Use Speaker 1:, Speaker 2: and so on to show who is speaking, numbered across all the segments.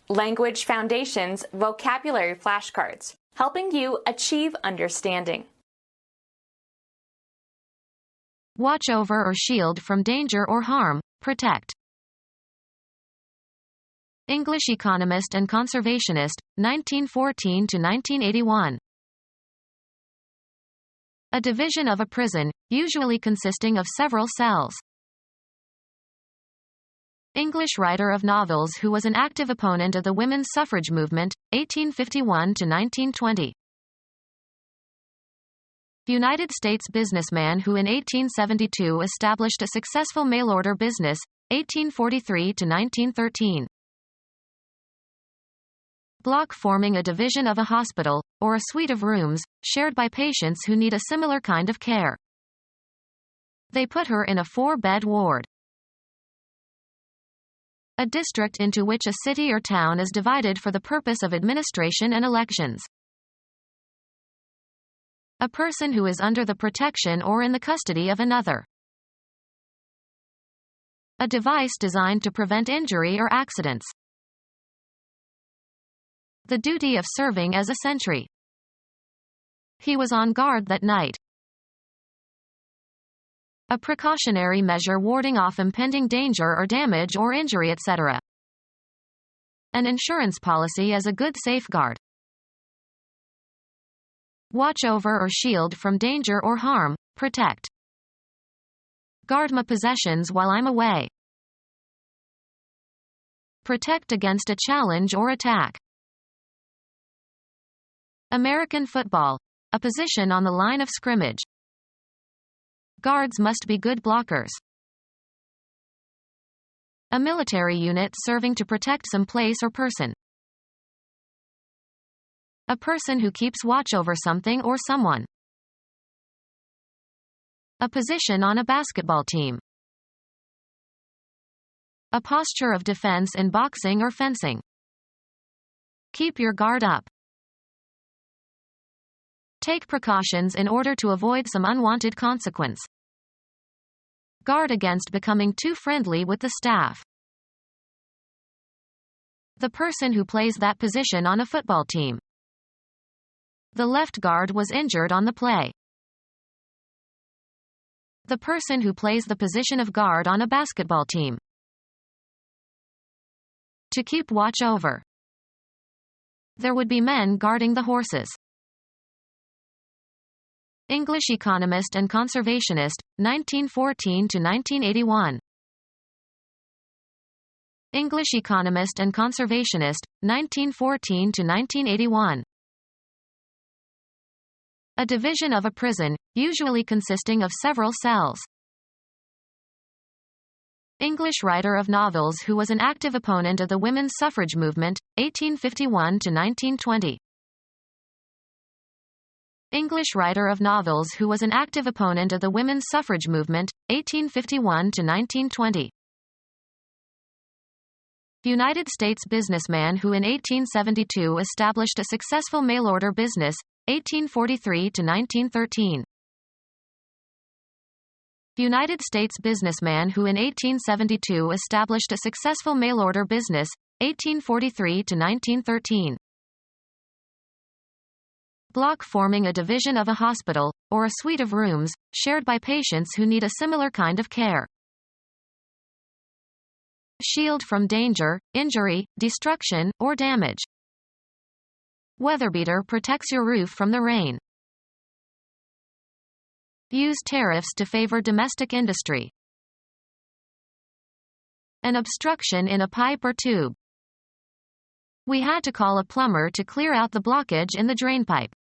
Speaker 1: Language Foundations Vocabulary Flashcards, helping you achieve understanding.
Speaker 2: Watch over or shield from danger or harm, protect. English economist and conservationist, 1914 to 1981. A division of a prison, usually consisting of several cells. English writer of novels who was an active opponent of the women's suffrage movement, 1851 to 1920. United States businessman who in 1872 established a successful mail-order business, 1843 to 1913. Block forming a division of a hospital, or a suite of rooms, shared by patients who need a similar kind of care. They put her in a 4-bed ward. A district into which a city or town is divided for the purpose of administration and elections. A person who is under the protection or in the custody of another. A device designed to prevent injury or accidents. The duty of serving as a sentry. He was on guard that night. A precautionary measure warding off impending danger or damage or injury, etc. An insurance policy as a good safeguard. Watch over or shield from danger or harm, protect. Guard my possessions while I'm away. Protect against a challenge or attack. American football. A position on the line of scrimmage. Guards must be good blockers. A military unit serving to protect some place or person. A person who keeps watch over something or someone. A position on a basketball team. A posture of defense in boxing or fencing. Keep your guard up. Take precautions in order to avoid some unwanted consequence. Guard against becoming too friendly with the staff. The person who plays that position on a football team. The left guard was injured on the play. The person who plays the position of guard on a basketball team. To keep watch over. There would be men guarding the horses. English economist and conservationist, 1914 to 1981. English economist and conservationist, 1914 to 1981. A division of a prison, usually consisting of several cells. English writer of novels who was an active opponent of the women's suffrage movement, 1851 to 1920. English writer of novels who was an active opponent of the women's suffrage movement, 1851 to 1920. United States businessman who in 1872 established a successful mail-order business, 1843 to 1913. United States businessman who in 1872 established a successful mail-order business, 1843 to 1913. Block forming a division of a hospital, or a suite of rooms, shared by patients who need a similar kind of care. Shield from danger, injury, destruction, or damage. Weatherbeater protects your roof from the rain. Use tariffs to favor domestic industry. An obstruction in a pipe or tube. We had to call a plumber to clear out the blockage in the drainpipe.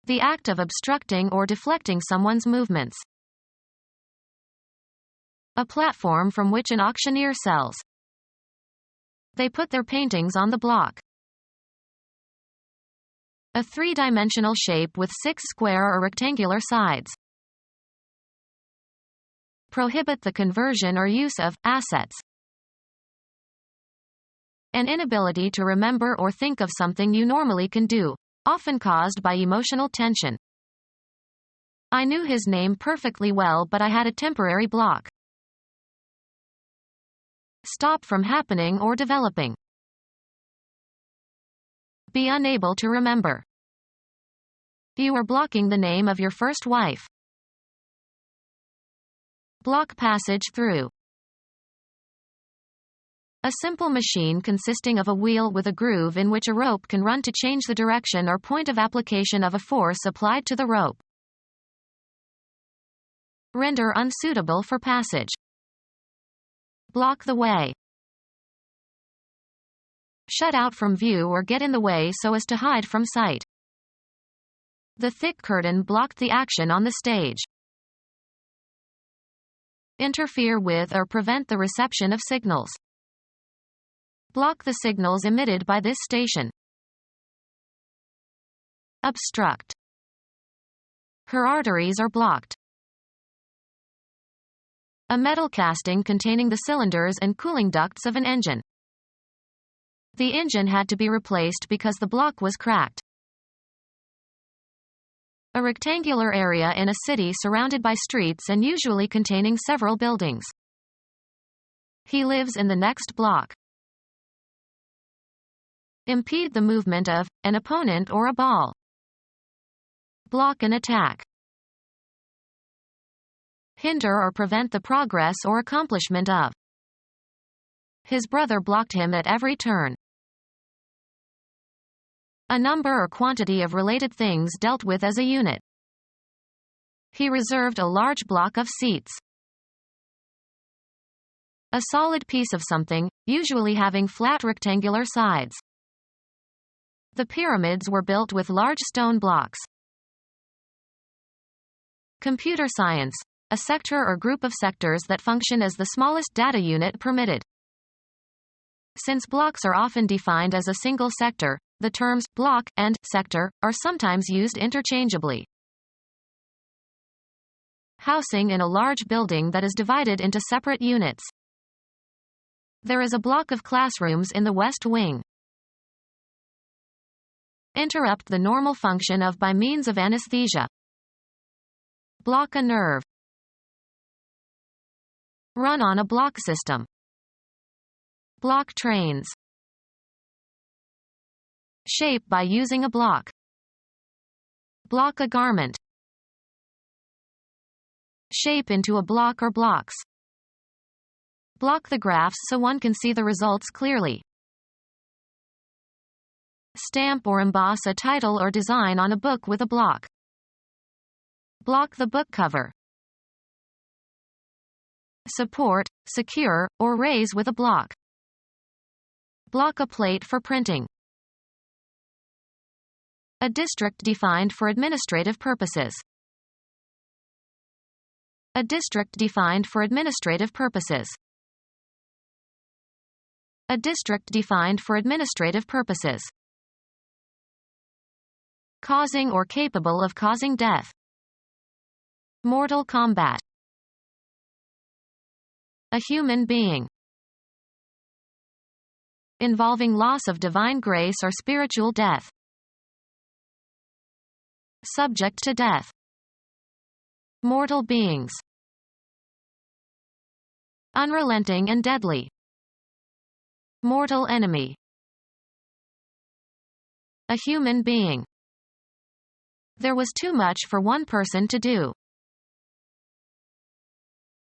Speaker 2: The act of obstructing or deflecting someone's movements. A platform from which an auctioneer sells. They put their paintings on the block. A three-dimensional shape with 6 square or rectangular sides. Prohibit the conversion or use of assets. An inability to remember or think of something you normally can do, often caused by emotional tension. I knew his name perfectly well, but I had a temporary block. Stop from happening or developing. Be unable to remember. You are blocking the name of your first wife. Block passage through. A simple machine consisting of a wheel with a groove in which a rope can run to change the direction or point of application of a force applied to the rope. Render unsuitable for passage. Block the way. Shut out from view or get in the way so as to hide from sight. The thick curtain blocked the action on the stage. Interfere with or prevent the reception of signals. Block the signals emitted by this station. Obstruct. Her arteries are blocked. A metal casting containing the cylinders and cooling ducts of an engine. The engine had to be replaced because the block was cracked. A rectangular area in a city surrounded by streets and usually containing several buildings. He lives in the next block. Impede the movement of an opponent or a ball. Block an attack. Hinder or prevent the progress or accomplishment of. His brother blocked him at every turn. A number or quantity of related things dealt with as a unit. He reserved a large block of seats. A solid piece of something, usually having flat rectangular sides. The pyramids were built with large stone blocks. Computer science. A sector or group of sectors that function as the smallest data unit permitted. Since blocks are often defined as a single sector, the terms block and sector are sometimes used interchangeably. Housing in a large building that is divided into separate units. There is a block of classrooms in the West Wing. Interrupt the normal function of by means of anesthesia. Block a nerve. Run on a block system. Block trains. Shape by using a block. Block a garment. Shape into a block or blocks. Block the graphs so one can see the results clearly. Stamp or emboss a title or design on a book with a block. Block the book cover. Support, secure, or raise with a block. Block a plate for printing. A district defined for administrative purposes. A district defined for administrative purposes. A district defined for administrative purposes. Causing or capable of causing death. Mortal combat. A human being. Involving loss of divine grace or spiritual death. Subject to death. Mortal beings. Unrelenting and deadly. Mortal enemy. A human being. There was too much for one person to do.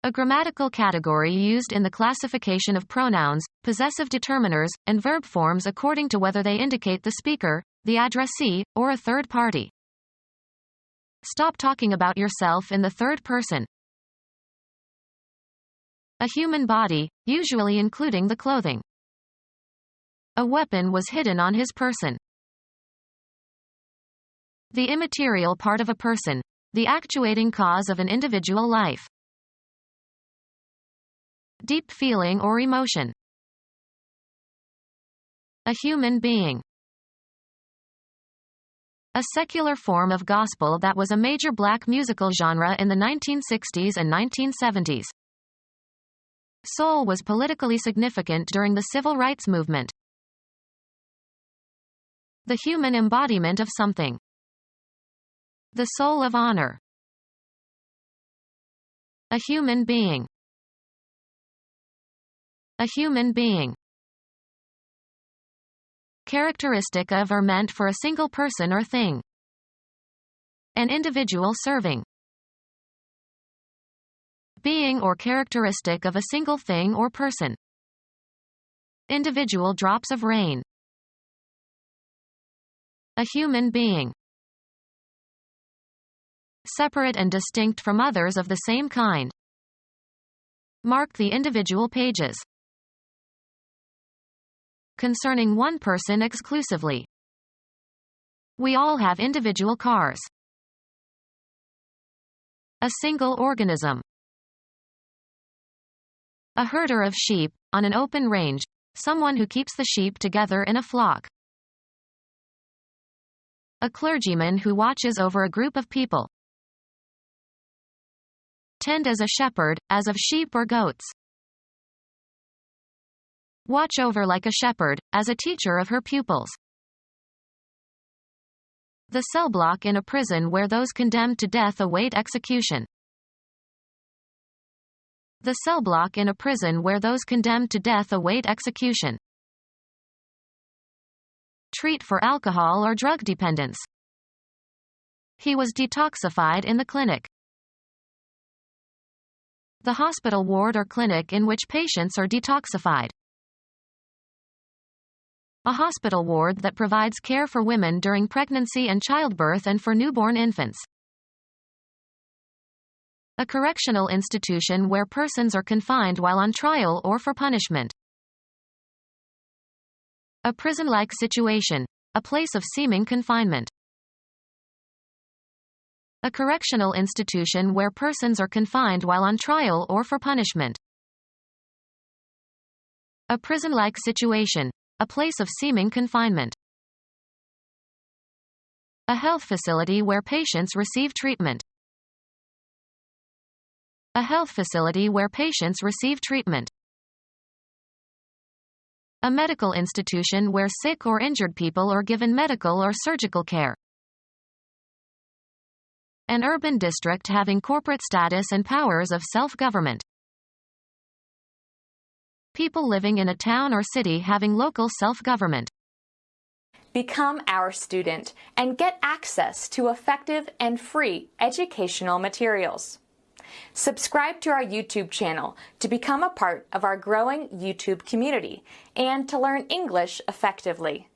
Speaker 2: A grammatical category used in the classification of pronouns, possessive determiners, and verb forms according to whether they indicate the speaker, the addressee, or a third party. Stop talking about yourself in the third person. A human body, usually including the clothing. A weapon was hidden on his person. The immaterial part of a person, the actuating cause of an individual life. Deep feeling or emotion. A human being. A secular form of gospel that was a major black musical genre in the 1960s and 1970s. Soul was politically significant during the civil rights movement. The human embodiment of something. The soul of honor. A human being. A human being. Characteristic of or meant for a single person or thing. An individual serving. Being or characteristic of a single thing or person. Individual drops of rain. A human being. Separate and distinct from others of the same kind. Mark the individual pages. Concerning one person exclusively. We all have individual cars. A single organism. A herder of sheep, on an open range, someone who keeps the sheep together in a flock. A clergyman who watches over a group of people. Tend as a shepherd, as of sheep or goats. Watch over like a shepherd, as a teacher of her pupils. The cell block in a prison where those condemned to death await execution. The cell block in a prison where those condemned to death await execution. Treat for alcohol or drug dependence. He was detoxified in the clinic. The hospital ward or clinic in which patients are detoxified. A hospital ward that provides care for women during pregnancy and childbirth and for newborn infants. A correctional institution where persons are confined while on trial or for punishment. A prison-like situation, a place of seeming confinement. A correctional institution where persons are confined while on trial or for punishment. A prison-like situation, a place of seeming confinement. A health facility where patients receive treatment. A health facility where patients receive treatment. A medical institution where sick or injured people are given medical or surgical care. An urban district having corporate status and powers of self-government. People living in a town or city having local self-government.
Speaker 1: Become our student and get access to effective and free educational materials. Subscribe to our YouTube channel to become a part of our growing YouTube community and to learn English effectively.